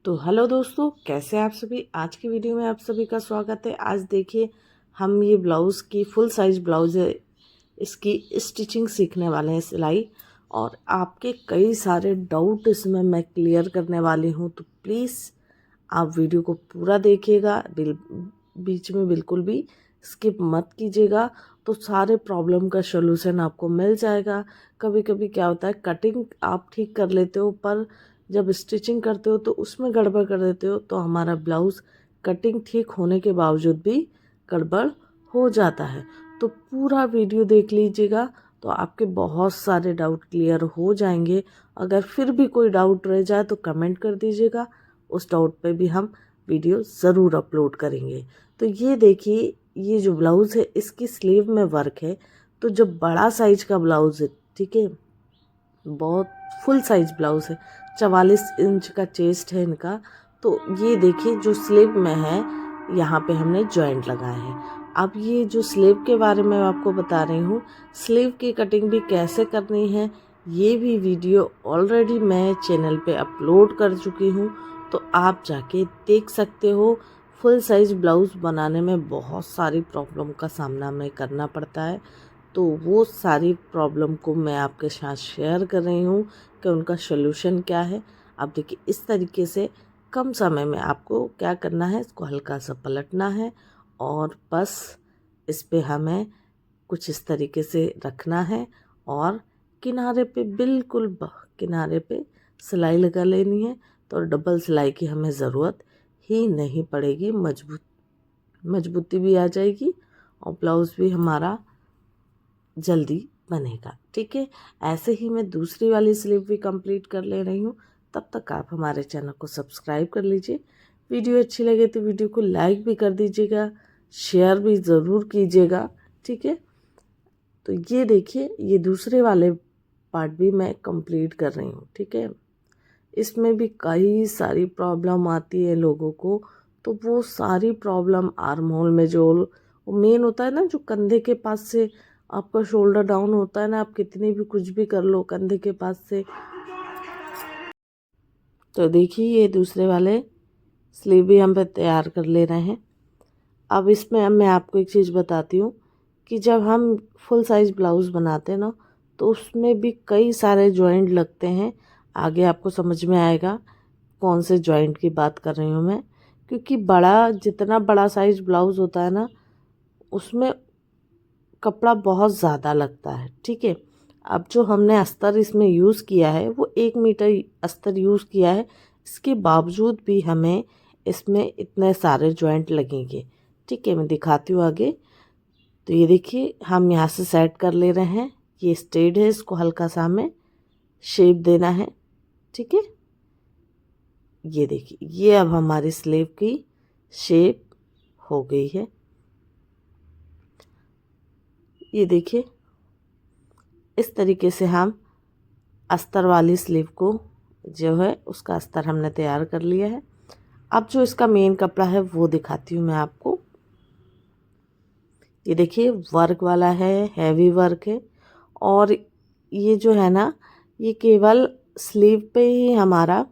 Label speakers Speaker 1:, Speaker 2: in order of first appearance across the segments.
Speaker 1: तो हेलो दोस्तों, कैसे हैं आप सभी। आज की वीडियो में आप सभी का स्वागत है। आज देखिए हम ये ब्लाउज़ की फुल साइज़ ब्लाउज़ है, इसकी स्टिचिंग सीखने वाले हैं, सिलाई। और आपके कई सारे डाउट इसमें मैं क्लियर करने वाली हूँ, तो प्लीज़ आप वीडियो को पूरा देखिएगा, बीच में बिल्कुल भी स्किप मत कीजिएगा। तो सारे प्रॉब्लम का सॉल्यूशन आपको मिल जाएगा। कभी कभी क्या होता है, कटिंग आप ठीक कर लेते हो पर जब स्टिचिंग करते हो तो उसमें गड़बड़ कर देते हो, तो हमारा ब्लाउज़ कटिंग ठीक होने के बावजूद भी गड़बड़ हो जाता है। तो पूरा वीडियो देख लीजिएगा, तो आपके बहुत सारे डाउट क्लियर हो जाएंगे। अगर फिर भी कोई डाउट रह जाए तो कमेंट कर दीजिएगा, उस डाउट पे भी हम वीडियो ज़रूर अपलोड करेंगे। तो ये देखिए, ये जो ब्लाउज़ है इसकी स्लीव में वर्क है। तो जो बड़ा साइज का ब्लाउज़ है, ठीक है, बहुत फुल साइज ब्लाउज़ है, 44 इंच का चेस्ट है इनका। तो ये देखिए जो स्लीव में है, यहाँ पे हमने जॉइंट लगाए हैं। अब ये जो स्लीव के बारे में आपको बता रही हूँ, स्लीव की कटिंग भी कैसे करनी है, ये भी वीडियो ऑलरेडी मैं चैनल पे अपलोड कर चुकी हूँ, तो आप जाके देख सकते हो। फुल साइज़ ब्लाउज़ बनाने में बहुत सारी प्रॉब्लम का सामना हमें करना पड़ता है, तो वो सारी प्रॉब्लम को मैं आपके साथ शेयर कर रही हूँ कि उनका सॉल्यूशन क्या है। अब देखिए, इस तरीके से कम समय में आपको क्या करना है, इसको हल्का सा पलटना है और बस इस पे हमें कुछ इस तरीके से रखना है और किनारे पे बिल्कुल किनारे पे सिलाई लगा लेनी है। तो डबल सिलाई की हमें ज़रूरत ही नहीं पड़ेगी, मजबूती भी आ जाएगी और ब्लाउज़ भी हमारा जल्दी बनेगा। ठीक है, ऐसे ही मैं दूसरी वाली स्लीव भी कंप्लीट कर ले रही हूँ। तब तक आप हमारे चैनल को सब्सक्राइब कर लीजिए। वीडियो अच्छी लगे तो वीडियो को लाइक भी कर दीजिएगा, शेयर भी ज़रूर कीजिएगा। ठीक है, तो ये देखिए, ये दूसरे वाले पार्ट भी मैं कंप्लीट कर रही हूँ। ठीक है, इसमें भी कई सारी प्रॉब्लम आती है लोगों को। तो वो सारी प्रॉब्लम आर्म होल में जो मेन होता है ना, जो कंधे के पास से आपका शोल्डर डाउन होता है ना, आप कितनी भी कुछ भी कर लो कंधे के पास से। तो देखिए, ये दूसरे वाले स्लीव भी हम तैयार कर ले रहे हैं। अब इसमें अब मैं आपको एक चीज़ बताती हूँ कि जब हम फुल साइज़ ब्लाउज़ बनाते हैं ना, तो उसमें भी कई सारे जॉइंट लगते हैं। आगे आपको समझ में आएगा कौन से जॉइंट की बात कर रही हूँ मैं, क्योंकि जितना बड़ा साइज़ ब्लाउज़ होता है ना, उसमें कपड़ा बहुत ज़्यादा लगता है। ठीक है, अब जो हमने अस्तर इसमें यूज़ किया है वो 1 मीटर अस्तर यूज़ किया है, इसके बावजूद भी हमें इसमें इतने सारे जॉइंट लगेंगे। ठीक है, मैं दिखाती हूँ आगे। तो ये देखिए, हम यहाँ से सेट कर ले रहे हैं, ये स्ट्रेट है, इसको हल्का सा हमें शेप देना है। ठीक है, ये देखिए, ये अब हमारी स्लीव की शेप हो गई है। ये देखिए, इस तरीके से हम अस्तर वाली स्लीव को जो है उसका अस्तर हमने तैयार कर लिया है। अब जो इसका मेन कपड़ा है वो दिखाती हूँ मैं आपको। ये देखिए, वर्क वाला है, हैवी वर्क है। और ये जो है ना, ये केवल स्लीव पे ही हमारा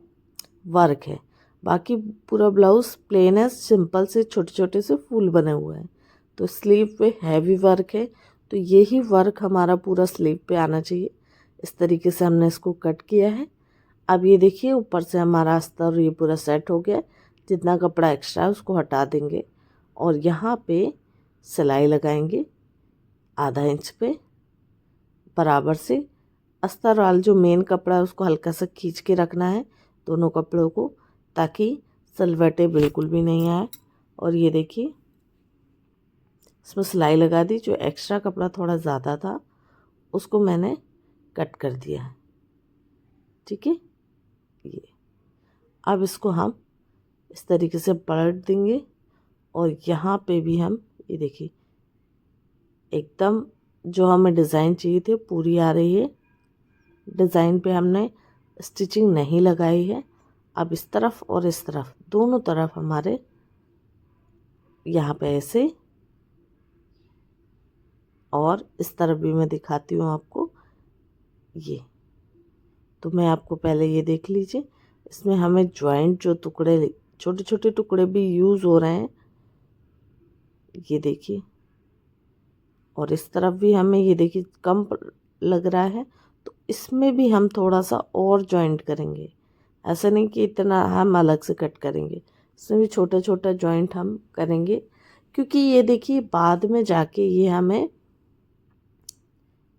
Speaker 1: वर्क है, बाकी पूरा ब्लाउज़ प्लेन है, सिंपल से छोटे छोटे से फूल बने हुए हैं। तो स्लीव पे हैवी वर्क है, तो यही वर्क हमारा पूरा स्लीव पे आना चाहिए। इस तरीके से हमने इसको कट किया है। अब ये देखिए, ऊपर से हमारा अस्तर ये पूरा सेट हो गया। जितना कपड़ा एक्स्ट्रा है उसको हटा देंगे और यहाँ पे सिलाई लगाएंगे आधा इंच पे बराबर से। अस्तर वाला जो मेन कपड़ा है उसको हल्का सा खींच के रखना है दोनों कपड़ों को, ताकि सलवटे बिल्कुल भी नहीं आए। और ये देखिए, इसमें सिलाई लगा दी। जो एक्स्ट्रा कपड़ा थोड़ा ज़्यादा था उसको मैंने कट कर दिया है। ठीक है, ये अब इसको हम इस तरीके से पलट देंगे और यहाँ पे भी हम ये देखिए, एकदम जो हमें डिज़ाइन चाहिए थे पूरी आ रही है। डिज़ाइन पे हमने स्टिचिंग नहीं लगाई है। अब इस तरफ और इस तरफ दोनों तरफ हमारे यहाँ पे ऐसे, और इस तरफ भी मैं दिखाती हूँ आपको। ये तो मैं आपको पहले ये देख लीजिए, इसमें हमें जॉइंट जो टुकड़े, छोटे छोटे टुकड़े भी यूज़ हो रहे हैं, ये देखिए। और इस तरफ भी हमें ये देखिए कम लग रहा है, तो इसमें भी हम थोड़ा सा और जॉइंट करेंगे। ऐसा नहीं कि इतना हम अलग से कट करेंगे, इसमें भी छोटा छोटा जॉइंट हम करेंगे, क्योंकि ये देखिए बाद में जाके ये हमें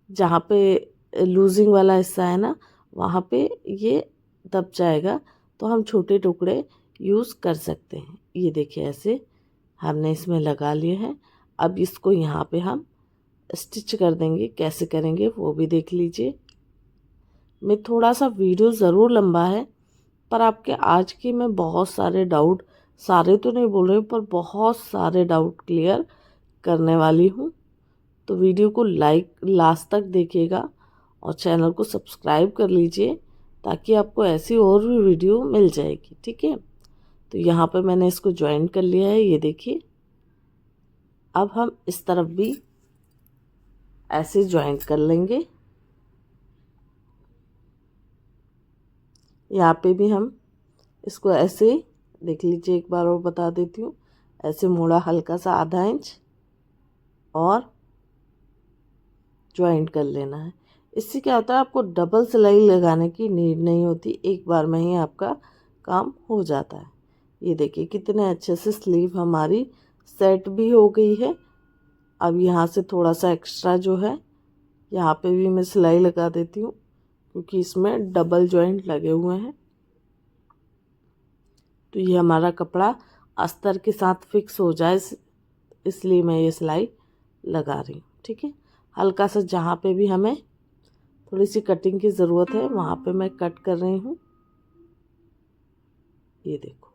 Speaker 1: जहाँ पे लूजिंग वाला हिस्सा है ना, वहाँ पे ये दब जाएगा, तो हम छोटे टुकड़े यूज़ कर सकते हैं। ये देखिए ऐसे हमने इसमें लगा लिए हैं। अब इसको यहाँ पे हम स्टिच कर देंगे। कैसे करेंगे वो भी देख लीजिए। मैं थोड़ा सा वीडियो ज़रूर लंबा है, पर आपके आज की मैं बहुत सारे डाउट, सारे तो नहीं बोल रही हूँ, पर बहुत सारे डाउट क्लियर करने वाली हूँ। तो वीडियो को लास्ट तक देखिएगा और चैनल को सब्सक्राइब कर लीजिए, ताकि आपको ऐसी और भी वीडियो मिल जाएगी। ठीक है, तो यहाँ पे मैंने इसको ज्वाइन कर लिया है, ये देखिए। अब हम इस तरफ भी ऐसे ज्वाइंट कर लेंगे। यहाँ पे भी हम इसको ऐसे देख लीजिए, एक बार और बता देती हूँ। ऐसे मोड़ा हल्का सा आधा इंच और ज्वाइंट कर लेना है। इससे क्या होता है, आपको डबल सिलाई लगाने की नीड नहीं होती, एक बार में ही आपका काम हो जाता है। ये देखिए कितने अच्छे से स्लीव हमारी सेट भी हो गई है। अब यहाँ से थोड़ा सा एक्स्ट्रा जो है, यहाँ पे भी मैं सिलाई लगा देती हूँ, क्योंकि इसमें डबल जॉइंट लगे हुए हैं। तो ये हमारा कपड़ा अस्तर के साथ फिक्स हो जाए, इसलिए मैं ये सिलाई लगा रही हूँ। ठीक है, हल्का सा जहाँ पे भी हमें थोड़ी सी कटिंग की ज़रूरत है, वहाँ पे मैं कट कर रही हूँ। ये देखो,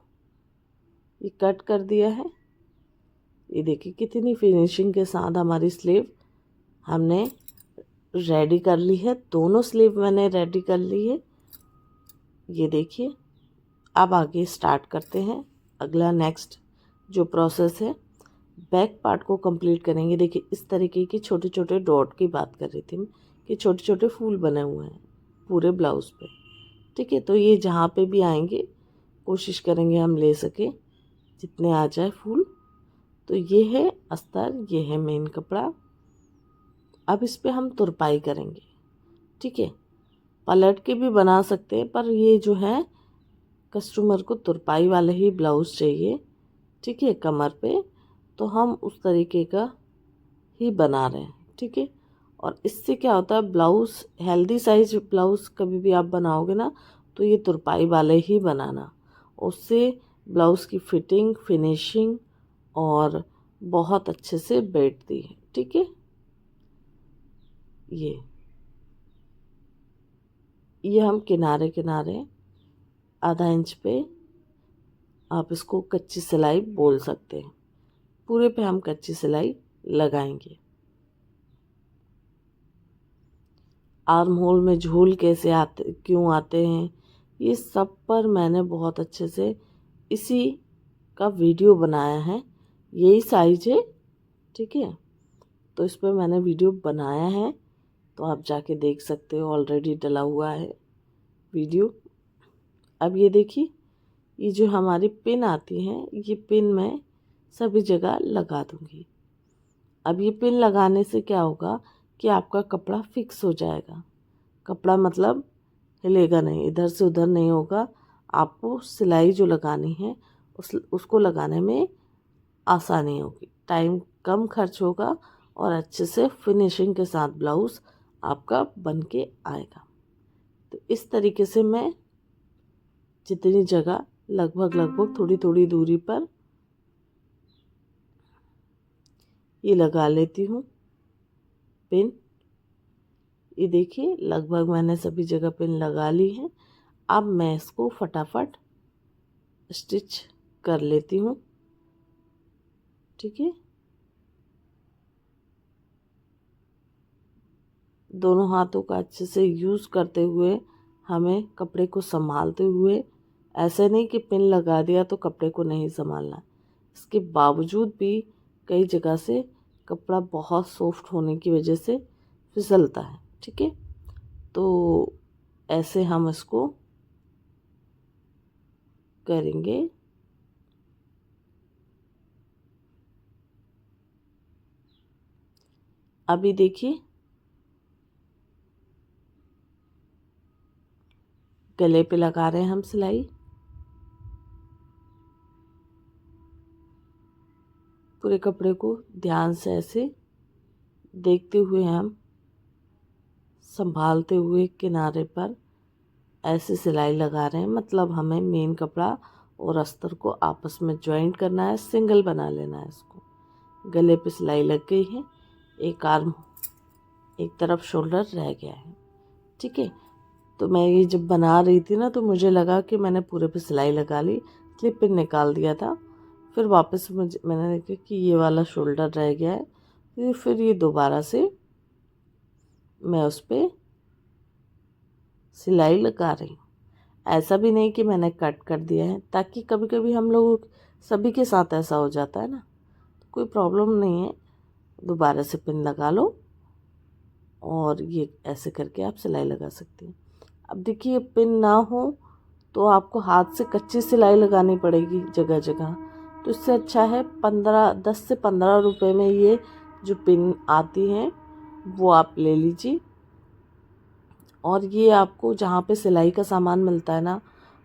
Speaker 1: ये कट कर दिया है। ये देखिए कितनी फिनिशिंग के साथ हमारी स्लीव हमने रेडी कर ली है। दोनों स्लीव मैंने रेडी कर ली है, ये देखिए। अब आगे स्टार्ट करते हैं अगला नेक्स्ट जो प्रोसेस है, बैक पार्ट को कंप्लीट करेंगे। देखिए इस तरीके की छोटे छोटे डॉट की बात कर रही थी मैं, कि छोटे छोटे फूल बने हुए हैं पूरे ब्लाउज़ पे। ठीक है, तो ये जहाँ पे भी आएंगे कोशिश करेंगे हम ले सके जितने आ जाए फूल। तो ये है अस्तर, ये है मेन कपड़ा। अब इस पे हम तुरपाई करेंगे। ठीक है, पलट के भी बना सकते हैं, पर ये जो है कस्टमर को तुरपाई वाले ही ब्लाउज़ चाहिए। ठीक है, कमर पे, तो हम उस तरीके का ही बना रहे हैं। ठीक है, और इससे क्या होता है, ब्लाउज़ हेल्दी साइज ब्लाउज़ कभी भी आप बनाओगे ना, तो ये तुरपाई वाले ही बनाना, उससे ब्लाउज़ की फिटिंग, फिनिशिंग और बहुत अच्छे से बैठती है। ठीक है, ये हम किनारे किनारे आधा इंच पे, आप इसको कच्ची सिलाई बोल सकते हैं, पूरे पे हम कच्ची सिलाई लगाएंगे। आर्म होल में झूल कैसे आते, क्यों आते हैं, ये सब पर मैंने बहुत अच्छे से इसी का वीडियो बनाया है। यही साइज है। ठीक है, तो इस पर मैंने वीडियो बनाया है, तो आप जाके देख सकते हो, ऑलरेडी डला हुआ है वीडियो। अब ये देखिए, ये जो हमारी पिन आती हैं, ये पिन मैं सभी जगह लगा दूंगी। अब ये पिन लगाने से क्या होगा कि आपका कपड़ा फिक्स हो जाएगा। कपड़ा मतलब हिलेगा नहीं, इधर से उधर नहीं होगा। आपको सिलाई जो लगानी है उसको लगाने में आसानी होगी, टाइम कम खर्च होगा और अच्छे से फिनिशिंग के साथ ब्लाउज़ आपका बन के आएगा। तो इस तरीके से मैं जितनी जगह लगभग थोड़ी थोड़ी दूरी पर ये लगा लेती हूँ पिन। ये देखिए लगभग मैंने सभी जगह पिन लगा ली है। अब मैं इसको फटाफट स्टिच कर लेती हूँ। ठीक है, दोनों हाथों का अच्छे से यूज़ करते हुए हमें कपड़े को संभालते हुए, ऐसे नहीं कि पिन लगा दिया तो कपड़े को नहीं संभालना, इसके बावजूद भी कई जगह से कपड़ा बहुत सॉफ्ट होने की वजह से फिसलता है। ठीक है, तो ऐसे हम इसको करेंगे। अभी देखिए गले पे लगा रहे हैं हम सिलाई। पूरे कपड़े को ध्यान से ऐसे देखते हुए हम संभालते हुए किनारे पर ऐसे सिलाई लगा रहे हैं। मतलब हमें मेन कपड़ा और अस्तर को आपस में ज्वाइंट करना है, सिंगल बना लेना है इसको। गले पे सिलाई लग गई है, एक आर्म एक तरफ शोल्डर रह गया है। ठीक है, तो मैं ये जब बना रही थी ना तो मुझे लगा कि मैंने पूरे पे सिलाई लगा ली, इसलिए पिन निकाल दिया था। फिर वापस मैंने देखा कि ये वाला शोल्डर रह गया है, फिर ये दोबारा से मैं उस पर सिलाई लगा रही हूँ। ऐसा भी नहीं कि मैंने कट कर दिया है, ताकि कभी कभी हम लोग सभी के साथ ऐसा हो जाता है ना, तो कोई प्रॉब्लम नहीं है। दोबारा से पिन लगा लो और ये ऐसे करके आप सिलाई लगा सकती हैं। अब देखिए पिन ना हो तो आपको हाथ से कच्ची सिलाई लगानी पड़ेगी जगह जगह, तो इससे अच्छा है 10 से 15 रुपए में ये जो पिन आती हैं वो आप ले लीजिए। और ये आपको जहाँ पे सिलाई का सामान मिलता है ना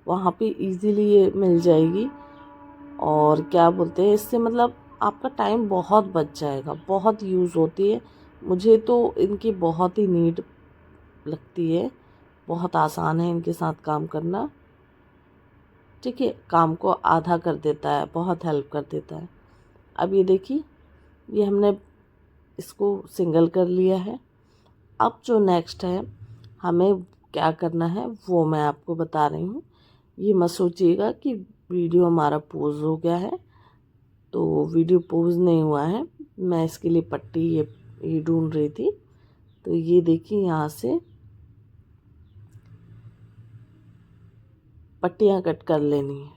Speaker 1: वहाँ पे इजीली ये मिल जाएगी। और क्या बोलते हैं, इससे मतलब आपका टाइम बहुत बच जाएगा, बहुत यूज़ होती है। मुझे तो इनकी बहुत ही नीड लगती है, बहुत आसान है इनके साथ काम करना। ठीक है, काम को आधा कर देता है, बहुत हेल्प कर देता है। अब ये देखिए ये हमने इसको सिंगल कर लिया है। अब जो नेक्स्ट है हमें क्या करना है वो मैं आपको बता रही हूँ। ये मत सोचिएगा कि वीडियो हमारा पोज हो गया है, तो वीडियो पोज नहीं हुआ है। मैं इसके लिए पट्टी ये ढूंढ रही थी। तो ये देखिए यहाँ से पट्टियाँ कट कर लेनी है,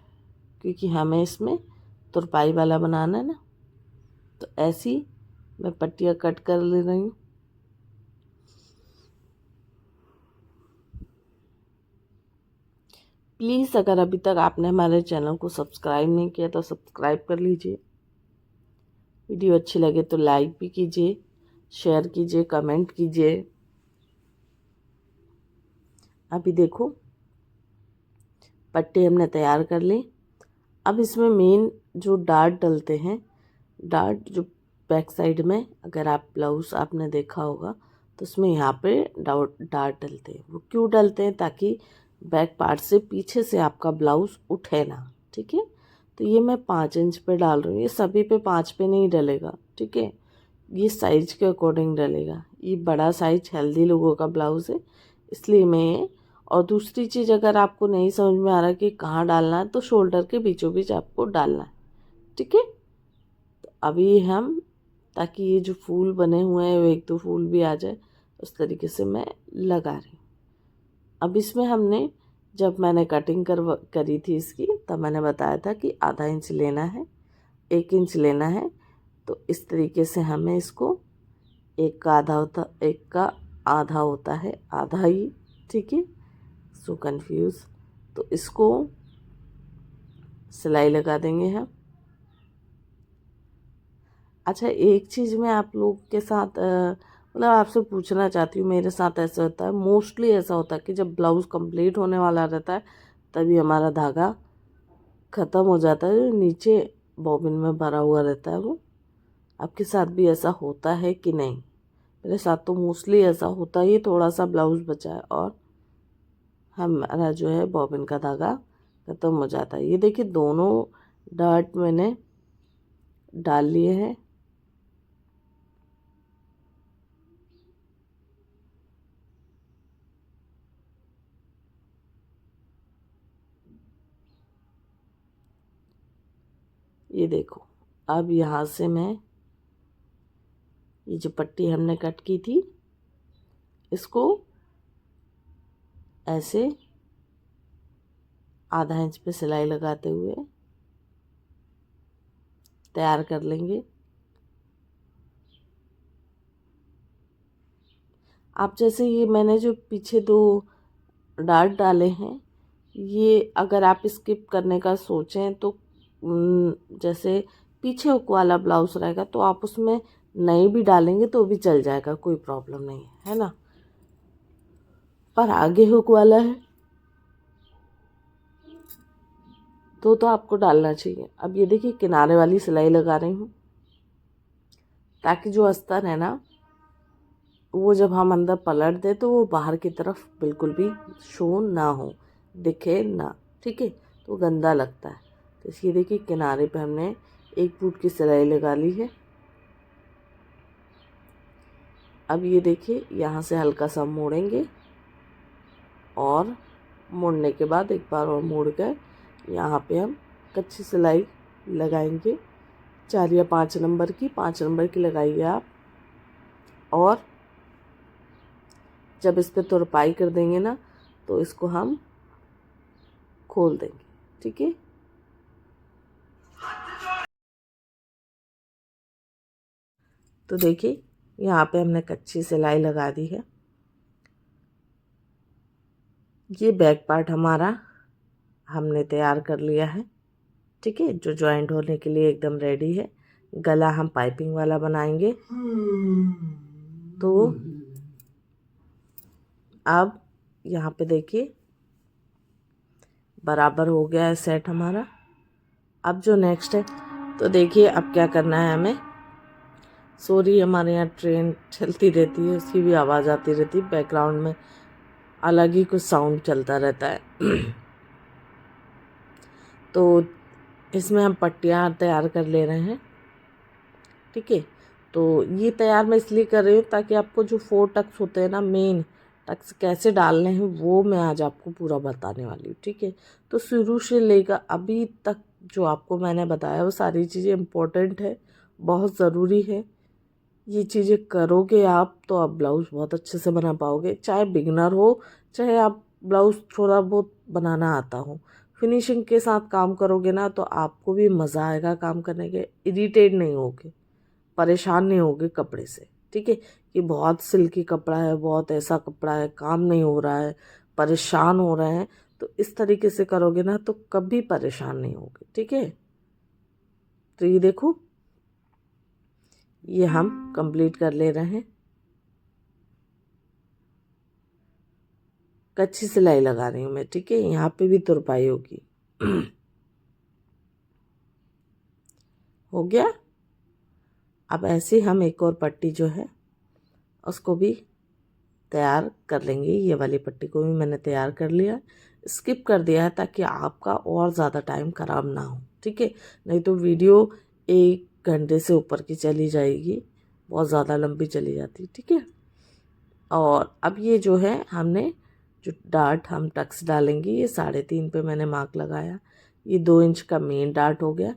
Speaker 1: क्योंकि हमें इसमें तुरपाई वाला बनाना है ना। तो ऐसी मैं पट्टियाँ कट कर ले रही हूँ। प्लीज़ अगर अभी तक आपने हमारे चैनल को सब्सक्राइब नहीं किया तो सब्सक्राइब कर लीजिए। वीडियो अच्छी लगे तो लाइक भी कीजिए, शेयर कीजिए, कमेंट कीजिए। अभी देखो पट्टी हमने तैयार कर ली। अब इसमें मेन जो डार्ट डलते हैं, डार्ट जो बैक साइड में, अगर आप ब्लाउज़ आपने देखा होगा तो उसमें यहाँ पे डार्ट डलते हैं। वो क्यों डलते हैं? ताकि बैक पार्ट से पीछे से आपका ब्लाउज़ उठे ना। ठीक है, तो ये मैं 5 इंच पे डाल रही हूँ। ये सभी पे 5 पे नहीं डलेगा, ठीक है, ये साइज़ के अकॉर्डिंग डलेगा। ये बड़ा साइज हेल्दी लोगों का ब्लाउज़ है, इसलिए मैं। और दूसरी चीज़, अगर आपको नहीं समझ में आ रहा कि कहाँ डालना है तो शोल्डर के बीचों बीच आपको डालना है। ठीक है, तो अभी हम, ताकि ये जो फूल बने हुए हैं वो 1-2 फूल भी आ जाए, उस तरीके से मैं लगा रही हूँ। अब इसमें हमने, जब मैंने कटिंग करी थी इसकी, तब मैंने बताया था कि आधा इंच लेना है, 1 इंच लेना है। तो इस तरीके से हमें इसको, एक का आधा होता है, आधा ही। ठीक है, सो कंफ्यूज। तो इसको सिलाई लगा देंगे हम। अच्छा, एक चीज़ मैं आप लोग के साथ मतलब आपसे पूछना चाहती हूँ। मेरे साथ ऐसा होता है, मोस्टली ऐसा होता है कि जब ब्लाउज़ कंप्लीट होने वाला रहता है तभी हमारा धागा ख़त्म हो जाता है, जो नीचे बॉबिन में भरा हुआ रहता है वो। आपके साथ भी ऐसा होता है कि नहीं? मेरे साथ तो मोस्टली ऐसा होता ही, थोड़ा सा ब्लाउज़ बचा है और हमारा जो है बॉबिन का धागा ख़त्म हो जाता है। ये देखिए दोनों डार्ट मैंने डाल लिए हैं। ये देखो, अब यहाँ से मैं ये जो पट्टी हमने कट की थी इसको ऐसे आधा इंच पे सिलाई लगाते हुए तैयार कर लेंगे। आप जैसे ये मैंने जो पीछे 2 डार्ट डाले हैं, ये अगर आप स्किप करने का सोचें तो जैसे पीछे हुक वाला ब्लाउज़ रहेगा तो आप उसमें नहीं भी डालेंगे तो भी चल जाएगा, कोई प्रॉब्लम नहीं है ना। पर आगे हुक वाला है तो आपको डालना चाहिए। अब ये देखिए किनारे वाली सिलाई लगा रही हूँ ताकि जो अस्तर है ना वो जब हम अंदर पलट दे तो वो बाहर की तरफ बिल्कुल भी शो ना हो, दिखे ना, ठीक है, तो गंदा लगता है। तो इसलिए देखिए किनारे पे हमने 1 फुट की सिलाई लगा ली है। अब ये देखिए यहाँ से हल्का सा मोड़ेंगे और मोड़ने के बाद एक बार और मोड़ कर यहाँ पे हम कच्ची सिलाई लगाएंगे 4 या 5 नंबर की, 5 नंबर की लगाइए आप। और जब इस पे तुरपाई कर देंगे ना तो इसको हम खोल देंगे, ठीक है। तो देखिए यहाँ पे हमने कच्ची सिलाई लगा दी है। ये बैक पार्ट हमारा हमने तैयार कर लिया है, ठीक है, जो जॉइंट होने के लिए एकदम रेडी है। गला हम पाइपिंग वाला बनाएंगे। तो अब यहाँ पे देखिए बराबर हो गया है सेट हमारा। अब जो नेक्स्ट है तो देखिए अब क्या करना है हमें। सॉरी हमारे यहाँ ट्रेन चलती रहती है, उसकी भी आवाज़ आती रहती है बैकग्राउंड में, अलग ही कुछ साउंड चलता रहता है। तो इसमें हम पट्टियाँ तैयार कर ले रहे हैं, ठीक है। तो ये तैयार मैं इसलिए कर रही हूँ ताकि आपको जो 4 टक्स होते हैं ना, मेन टक्स कैसे डालने हैं वो मैं आज आपको पूरा बताने वाली हूँ, ठीक है। तो शुरू से लेकर अभी तक जो आपको मैंने बताया वो सारी चीज़ें इम्पोर्टेंट है, बहुत ज़रूरी है। ये चीज़ें करोगे आप तो आप ब्लाउज़ बहुत अच्छे से बना पाओगे, चाहे बिगनर हो चाहे आप ब्लाउज़ थोड़ा बहुत बनाना आता हो। फिनिशिंग के साथ काम करोगे ना तो आपको भी मज़ा आएगा काम करने के, इरिटेट नहीं होगे, परेशान नहीं होगे कपड़े से, ठीक है। कि बहुत सिल्की कपड़ा है, बहुत ऐसा कपड़ा है, काम नहीं हो रहा है, परेशान हो रहे हैं, तो इस तरीके से करोगे ना तो कभी परेशान नहीं होगे, ठीक है। तो ये देखो ये हम कंप्लीट कर ले रहे हैं। कच्ची सिलाई लगा रही हूँ मैं, ठीक है, यहाँ पे भी तुरपाई होगी। हो गया। अब ऐसे हम एक और पट्टी जो है उसको भी तैयार कर लेंगे। ये वाली पट्टी को भी मैंने तैयार कर लिया, स्किप कर दिया है ताकि आपका और ज़्यादा टाइम ख़राब ना हो, ठीक है। नहीं तो वीडियो 1 घंटे से ऊपर की चली जाएगी, बहुत ज़्यादा लंबी चली जाती, ठीक है। और अब ये जो है हमने जो डार्ट हम टक्स डालेंगे ये 3.5 पे मैंने मार्क लगाया। ये 2 इंच का मेन डार्ट हो गया,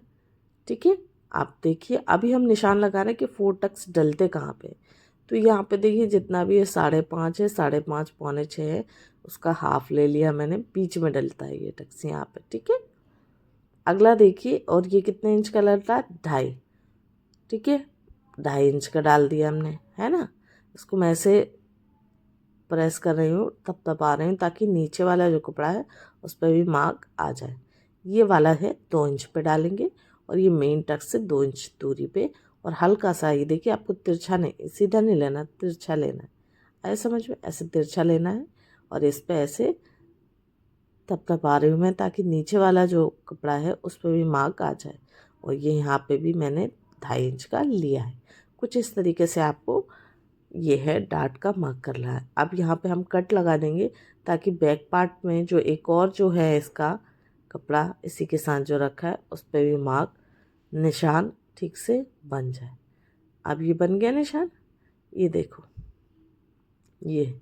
Speaker 1: ठीक है। आप देखिए अभी हम निशान लगा रहे हैं कि 4 टक्स डलते कहाँ पे। तो यहाँ पे देखिए जितना भी ये 5.5 है, 5.5 पौने 6 है, उसका हाफ ले लिया मैंने, बीच में डलता है ये टक्स यहाँ पे, ठीक है। अगला देखिए, और ये कितने इंच का डलता है, 2.5, ठीक है, 2.5 इंच का डाल दिया हमने, है ना। इसको मैं ऐसे प्रेस कर रही हूँ, तब आ रही हूँ ताकि नीचे वाला जो कपड़ा है उस पर भी मार्क आ जाए। ये वाला है 2 इंच पे डालेंगे और ये मेन टक्स से 2 इंच दूरी पे, और हल्का सा ये देखिए आपको तिरछा नहीं, सीधा नहीं लेना, तिरछा लेना है, आए समझ में, ऐसे तिरछा लेना है। और इस पे ऐसे तब आ रही हूँ मैं ताकि नीचे वाला जो कपड़ा है उस पर भी मार्क आ जाए। और ये यहाँ पे भी मैंने 2.5 इंच का लिया है। कुछ इस तरीके से आपको ये है डार्ट का मार्क करना है। अब यहाँ पे हम कट लगा देंगे ताकि बैक पार्ट में जो एक और जो है इसका कपड़ा इसी के साथ जो रखा है उस पर भी मार्क निशान ठीक से बन जाए। अब ये बन गया निशान, ये देखो ये।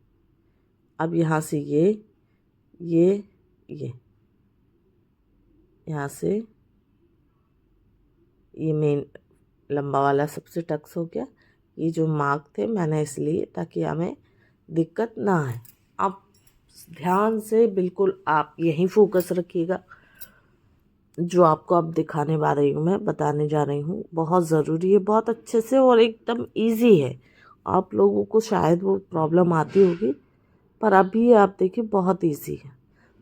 Speaker 1: अब यहाँ से ये यहाँ से ये मेन लंबा वाला सबसे टक्स हो गया। ये जो मार्क थे मैंने इसलिए ताकि हमें दिक्कत ना आए। आप ध्यान से बिल्कुल आप यहीं फोकस रखिएगा, जो आपको अब दिखाने जा रही हूँ मैं, बताने जा रही हूँ, बहुत ज़रूरी है, बहुत अच्छे से और एकदम इजी है। आप लोगों को शायद वो प्रॉब्लम आती होगी पर अभी आप देखिए बहुत इजी है।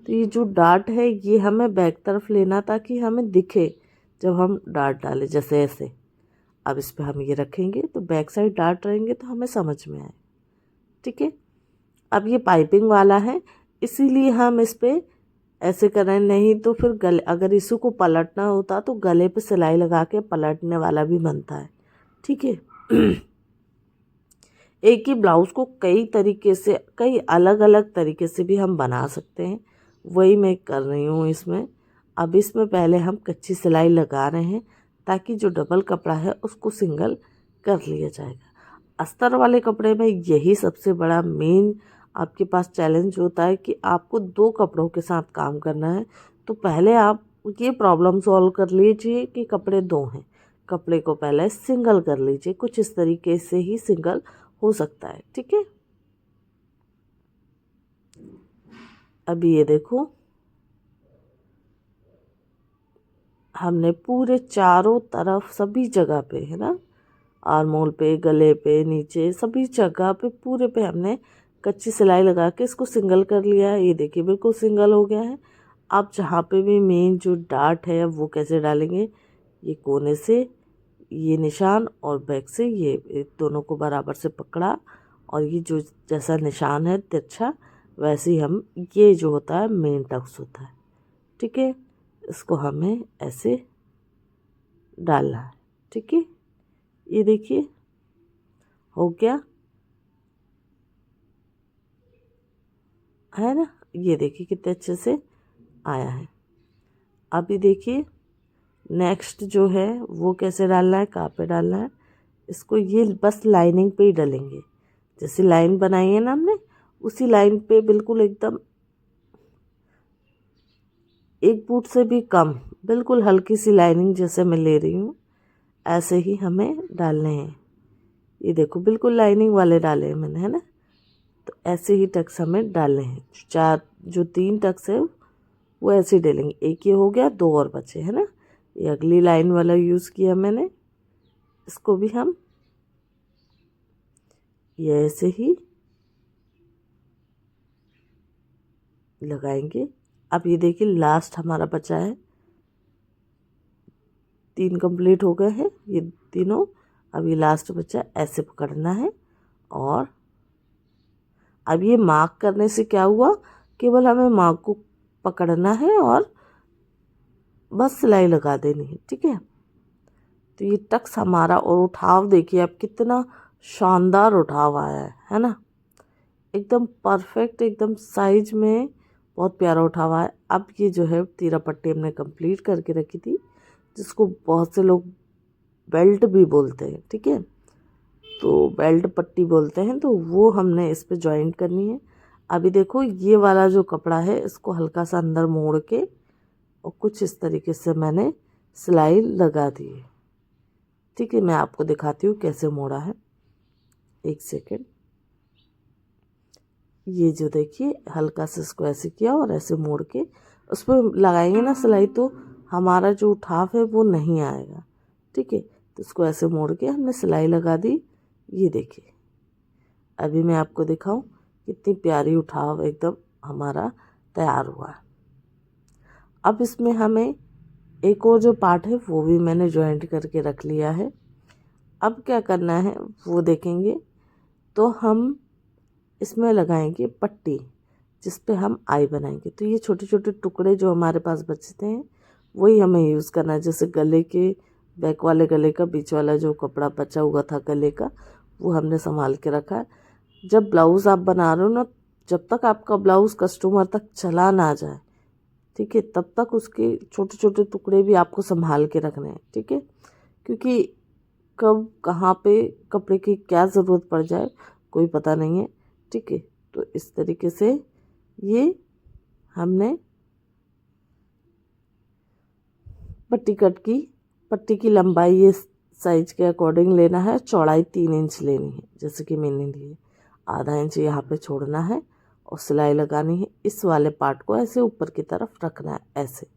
Speaker 1: तो ये जो डार्ट है ये हमें बैक तरफ लेना ताकि हमें दिखे जब हम डार्ट डालें, जैसे ऐसे। अब इस पर हम ये रखेंगे तो बैक साइड डार्ट रहेंगे तो हमें समझ में आए। ठीक है, अब ये पाइपिंग वाला है इसीलिए हम इस पर ऐसे करें, नहीं तो फिर गले, अगर इसी को पलटना होता तो गले पे सिलाई लगा के पलटने वाला भी बनता है। ठीक है एक ही ब्लाउज़ को कई तरीके से, कई अलग अलग तरीके से भी हम बना सकते हैं, वही मैं कर रही हूँ इसमें। अब इसमें पहले हम कच्ची सिलाई लगा रहे हैं ताकि जो डबल कपड़ा है उसको सिंगल कर लिया जाएगा। अस्तर वाले कपड़े में यही सबसे बड़ा मेन आपके पास चैलेंज होता है कि आपको 2 कपड़ों के साथ काम करना है। तो पहले आप ये प्रॉब्लम सॉल्व कर लीजिए कि कपड़े 2 हैं, कपड़े को पहले सिंगल कर लीजिए। कुछ इस तरीके से ही सिंगल हो सकता है। ठीक है, अभी ये देखो हमने पूरे चारों तरफ सभी जगह पे, है ना, आर्मोल पे, गले पे, नीचे सभी जगह पे पूरे पे हमने कच्ची सिलाई लगा के इसको सिंगल कर लिया है। ये देखिए बिल्कुल सिंगल हो गया है। अब जहाँ पे भी मेन जो डार्ट है वो कैसे डालेंगे, ये कोने से ये निशान और बैक से ये दोनों को बराबर से पकड़ा, और ये जो जैसा निशान है तिरछा वैसे ही हम, ये जो होता है मेन टक्स होता है। ठीक है, इसको हमें ऐसे डालना है। ठीक है, ये देखिए हो गया है ना, ये देखिए कितने अच्छे से आया है। अभी देखिए नेक्स्ट जो है वो कैसे डालना है, कहाँ पे डालना है, इसको ये बस लाइनिंग पे ही डालेंगे। जैसे लाइन बनाई है ना हमने, उसी लाइन पे बिल्कुल एकदम 1 फुट से भी कम, बिल्कुल हल्की सी लाइनिंग जैसे मैं ले रही हूँ ऐसे ही हमें डालने हैं। ये देखो बिल्कुल लाइनिंग वाले डाले हैं मैंने, है ना। तो ऐसे ही टक्स हमें डालने हैं। जो 3 टक्स है वो ऐसे ही डालेंगे। एक ये हो गया, 2 और बचे, है ना। ये अगली लाइन वाला यूज़ किया मैंने, इसको भी हम ये ऐसे ही लगाएंगे। अब ये देखिए लास्ट हमारा बचा है, 3 कंप्लीट हो गए हैं ये तीनों। अब ये लास्ट बचा, ऐसे पकड़ना है। और अब ये मार्क करने से क्या हुआ, केवल हमें मार्क को पकड़ना है और बस सिलाई लगा देनी है। ठीक है, तो ये टक्स हमारा, और उठाव देखिए अब कितना शानदार उठाव आया है ना, एकदम परफेक्ट, एकदम साइज में बहुत प्यारा उठाव आया। अब ये जो है तीरा पट्टी हमने कंप्लीट करके रखी थी, जिसको बहुत से लोग बेल्ट भी बोलते हैं। ठीक है, तो बेल्ट पट्टी बोलते हैं, तो वो हमने इस पे जॉइंट करनी है। अभी देखो ये वाला जो कपड़ा है इसको हल्का सा अंदर मोड़ के और कुछ इस तरीके से मैंने सिलाई लगा दी है। ठीक है, मैं आपको दिखाती हूँ कैसे मोड़ा है, 1 सेकेंड। ये जो देखिए हल्का से इसको ऐसे किया और ऐसे मोड़ के उस पर लगाएंगे ना सिलाई, तो हमारा जो उठाव है वो नहीं आएगा। ठीक है, तो इसको ऐसे मोड़ के हमने सिलाई लगा दी। ये देखिए अभी मैं आपको दिखाऊं कितनी प्यारी उठाव एकदम हमारा तैयार हुआ है। अब इसमें हमें एक और जो पार्ट है वो भी मैंने जॉइंट करके रख लिया है। अब क्या करना है वो देखेंगे। तो हम इसमें लगाएंगे पट्टी, जिस पे हम आई बनाएंगे। तो ये छोटे छोटे टुकड़े जो हमारे पास बचते हैं वही हमें यूज़ करना है। जैसे गले के बैक वाले गले का बीच वाला जो कपड़ा बचा हुआ था गले का, वो हमने संभाल के रखा है। जब ब्लाउज़ आप बना रहे हो ना, जब तक आपका ब्लाउज़ कस्टमर तक चला ना जाए, ठीक है, तब तक उसके छोटे छोटे टुकड़े भी आपको संभाल के रखने हैं। ठीक है, क्योंकि कब कहाँ पे कपड़े की क्या ज़रूरत पड़ जाए कोई पता नहीं है। ठीक है, तो इस तरीके से ये हमने पट्टी कट की। पट्टी की लंबाई ये साइज के अकॉर्डिंग लेना है, चौड़ाई 3 इंच लेनी है जैसे कि मैंने ली है। आधा इंच यहाँ पे छोड़ना है और सिलाई लगानी है। इस वाले पार्ट को ऐसे ऊपर की तरफ रखना है ऐसे।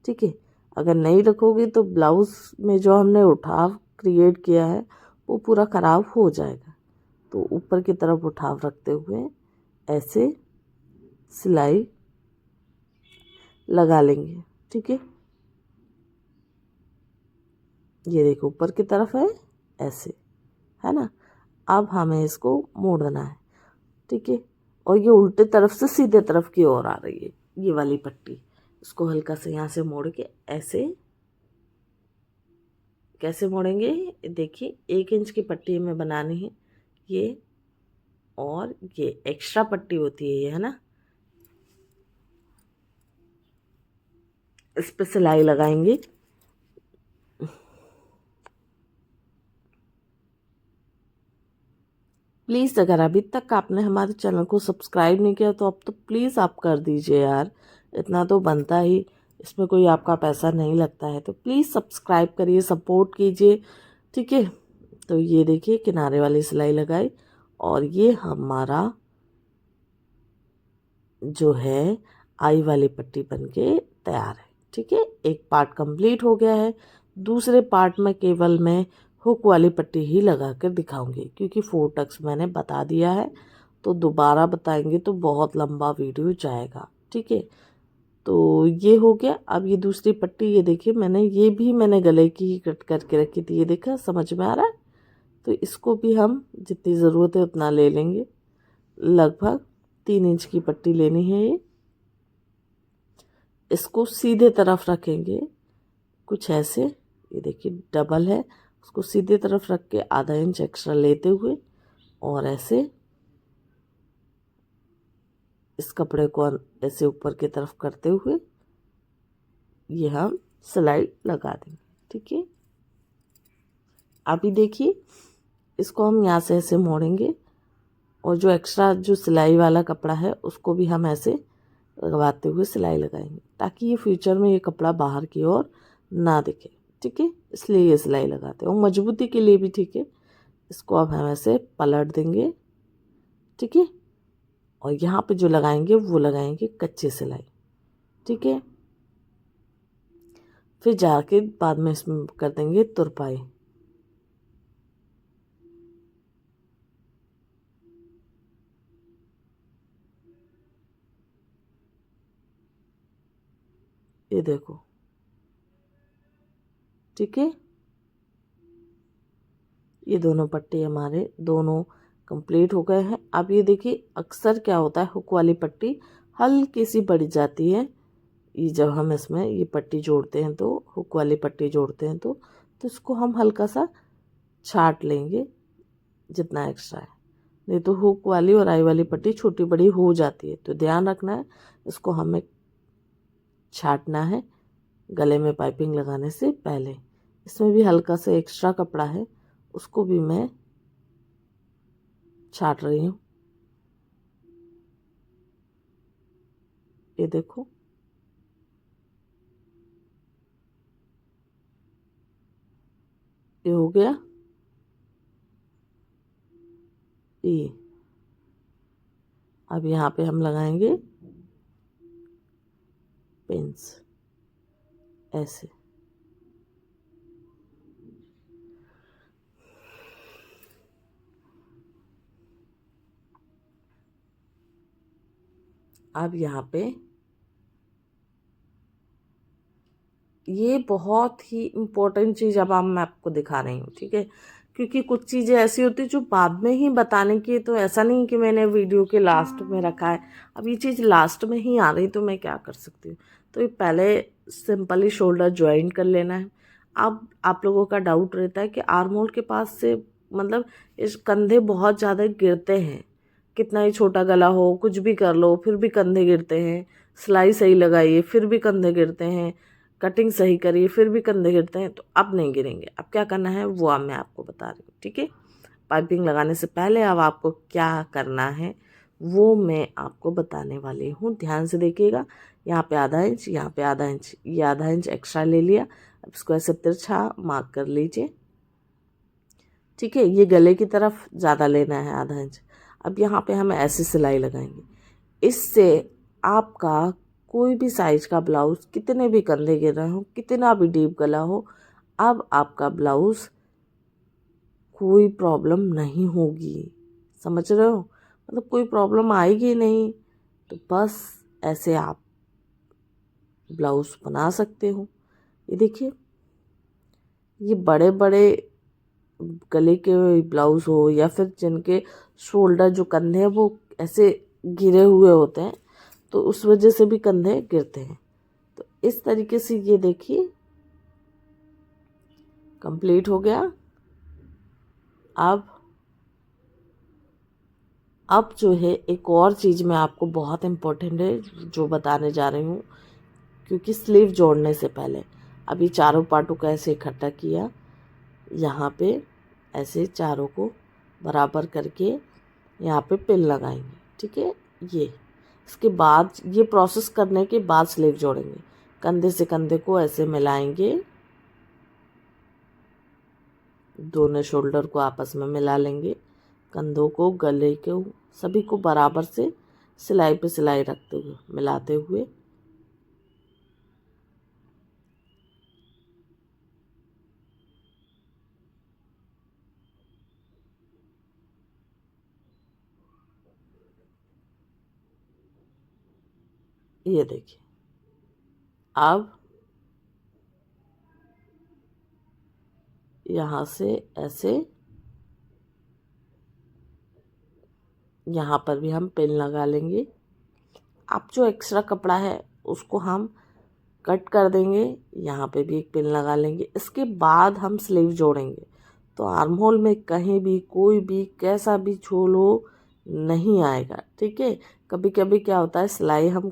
Speaker 1: ठीक है, अगर नहीं रखोगे तो ब्लाउज़ में जो हमने उठाव क्रिएट किया है वो पूरा ख़राब हो जाएगा। तो ऊपर की तरफ उठाव रखते हुए ऐसे सिलाई लगा लेंगे। ठीक है, ये देखो ऊपर की तरफ है ऐसे, है ना। अब हमें इसको मोड़ना है। ठीक है, और ये उल्टे तरफ से सीधे तरफ की ओर आ रही है ये वाली पट्टी। इसको हल्का से यहाँ से मोड़ के ऐसे, कैसे मोड़ेंगे देखिए, 1 इंच की पट्टी हमें बनानी है ये, और ये एक्स्ट्रा पट्टी होती है ये, है ना, इस पे सिलाई लगाएंगे। प्लीज़ अगर अभी तक आपने हमारे चैनल को सब्सक्राइब नहीं किया तो अब तो प्लीज़ आप कर दीजिए यार, इतना तो बनता ही, इसमें कोई आपका पैसा नहीं लगता है, तो प्लीज़ सब्सक्राइब करिए, सपोर्ट कीजिए। ठीक है, तो ये देखिए किनारे वाली सिलाई लगाई, और ये हमारा जो है आई वाली पट्टी बनके तैयार है। ठीक है, एक पार्ट कंप्लीट हो गया है। दूसरे पार्ट में केवल मैं हुक वाली पट्टी ही लगा कर दिखाऊंगी, क्योंकि 4 टक्स मैंने बता दिया है, तो दोबारा बताएंगे तो बहुत लंबा वीडियो जाएगा। ठीक है, तो ये हो गया। अब ये दूसरी पट्टी, ये देखिए मैंने गले की ही कट करके रखी थी, ये देखा, समझ में आ रहा है। तो इसको भी हम जितनी ज़रूरत है उतना ले लेंगे, लगभग 3 इंच की पट्टी लेनी है ये। इसको सीधे तरफ रखेंगे कुछ ऐसे, ये देखिए डबल है, उसको सीधे तरफ रख के आधा इंच एक्स्ट्रा लेते हुए, और ऐसे इस कपड़े को ऐसे ऊपर की तरफ करते हुए ये हम सिलाई लगा देंगे। ठीक है, अभी देखिए इसको हम यहाँ से ऐसे मोड़ेंगे, और जो एक्स्ट्रा जो सिलाई वाला कपड़ा है उसको भी हम ऐसे लगवाते हुए सिलाई लगाएंगे, ताकि ये फ्यूचर में ये कपड़ा बाहर की ओर ना दिखे। ठीक है, इसलिए ये सिलाई लगाते हैं, और मजबूती के लिए भी। ठीक है, इसको अब हम ऐसे पलट देंगे। ठीक है, और यहाँ पे जो लगाएंगे वो लगाएंगे कच्ची सिलाई। ठीक है, फिर जाके बाद में इसमें कर देंगे तुरपाई। ये देखो, ठीक है, ये दोनों पट्टी हमारे दोनों कंप्लीट हो गए हैं। अब ये देखिए अक्सर क्या होता है, हुक वाली पट्टी हल्की सी बढ़ जाती है, ये जब हम इसमें ये पट्टी जोड़ते हैं, तो हुक वाली पट्टी जोड़ते हैं तो इसको हम हल्का सा छाट लेंगे जितना एक्स्ट्रा है, नहीं तो हुक वाली और आई वाली पट्टी छोटी बड़ी हो जाती है। तो ध्यान रखना है, इसको हमें छाटना है गले में पाइपिंग लगाने से पहले। इसमें भी हल्का सा एक्स्ट्रा कपड़ा है, उसको भी मैं छाट रही हूँ। ये देखो, ये हो गया। ये अब यहाँ पे हम लगाएंगे पिंस ऐसे। अब यहाँ पे ये बहुत ही इम्पोर्टेंट चीज़ अब मैं आपको दिखा रही हूँ। ठीक है, क्योंकि कुछ चीज़ें ऐसी होती है जो बाद में ही बताने की, तो ऐसा नहीं कि मैंने वीडियो के लास्ट में रखा है, अब ये चीज़ लास्ट में ही आ रही तो मैं क्या कर सकती हूँ। तो ये पहले सिंपली शोल्डर ज्वाइन कर लेना है। अब आप लोगों का डाउट रहता है कि आर्म होल के पास से, मतलब इस कंधे बहुत ज़्यादा गिरते हैं, कितना ही छोटा गला हो, कुछ भी कर लो फिर भी कंधे गिरते हैं, सिलाई सही लगाइए फिर भी कंधे गिरते हैं, कटिंग सही करिए फिर भी कंधे गिरते हैं। तो अब नहीं गिरेंगे। अब क्या करना है वो अब मैं आपको बता रही हूँ। ठीक है, पाइपिंग लगाने से पहले अब आपको क्या करना है वो मैं आपको बताने वाली हूँ, ध्यान से देखिएगा। यहाँ पे आधा इंच, यहाँ पे आधा इंच, ये आधा इंच एक्स्ट्रा ले लिया। अब इसको ऐसे तिरछा मार्क कर लीजिए। ठीक है, ये गले की तरफ ज़्यादा लेना है, आधा इंच। अब यहाँ पे हम ऐसे सिलाई लगाएंगे। इससे आपका कोई भी साइज का ब्लाउज, कितने भी कंधे गिर रहे हो, कितना भी डीप गला हो, अब आपका ब्लाउज कोई प्रॉब्लम नहीं होगी। समझ रहे हो, मतलब कोई प्रॉब्लम आएगी नहीं। तो बस ऐसे आप ब्लाउज़ बना सकते हो। ये देखिए, ये बड़े बड़े गले के ब्लाउज़ हो या फिर जिनके शोल्डर जो कंधे हैं वो ऐसे गिरे हुए होते हैं, तो उस वजह से भी कंधे गिरते हैं। तो इस तरीके से ये देखिए कंप्लीट हो गया। अब जो है एक और चीज़ मैं आपको बहुत इम्पोर्टेंट है जो बताने जा रही हूँ, क्योंकि स्लीव जोड़ने से पहले अभी चारों पार्टों को ऐसे इकट्ठा किया, यहाँ पे ऐसे चारों को बराबर करके यहाँ पे पिन लगाएंगे, ठीक है। ये इसके बाद ये प्रोसेस करने के बाद स्लीव जोड़ेंगे। कंधे से कंधे को ऐसे मिलाएंगे, दोनों शोल्डर को आपस में मिला लेंगे, कंधों को गले को सभी को बराबर से सिलाई पे सिलाई रखते हुए मिलाते हुए ये देखिए। अब यहाँ से ऐसे यहाँ पर भी हम पिन लगा लेंगे। अब जो एक्स्ट्रा कपड़ा है उसको हम कट कर देंगे, यहाँ पे भी एक पिन लगा लेंगे। इसके बाद हम स्लीव जोड़ेंगे, तो आर्म होल में कहीं भी कोई भी कैसा भी झोल हो नहीं आएगा, ठीक है। कभी कभी क्या होता है, सिलाई हम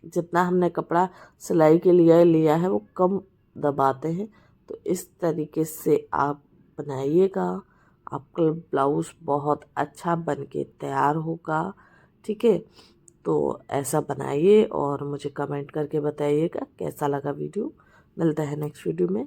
Speaker 1: जितना हमने कपड़ा सिलाई के लिए लिया है वो कम दबाते हैं, तो इस तरीके से आप बनाइएगा, आपका ब्लाउज़ बहुत अच्छा बन के तैयार होगा, ठीक है। तो ऐसा बनाइए और मुझे कमेंट करके बताइएगा कैसा लगा वीडियो। मिलता है नेक्स्ट वीडियो में।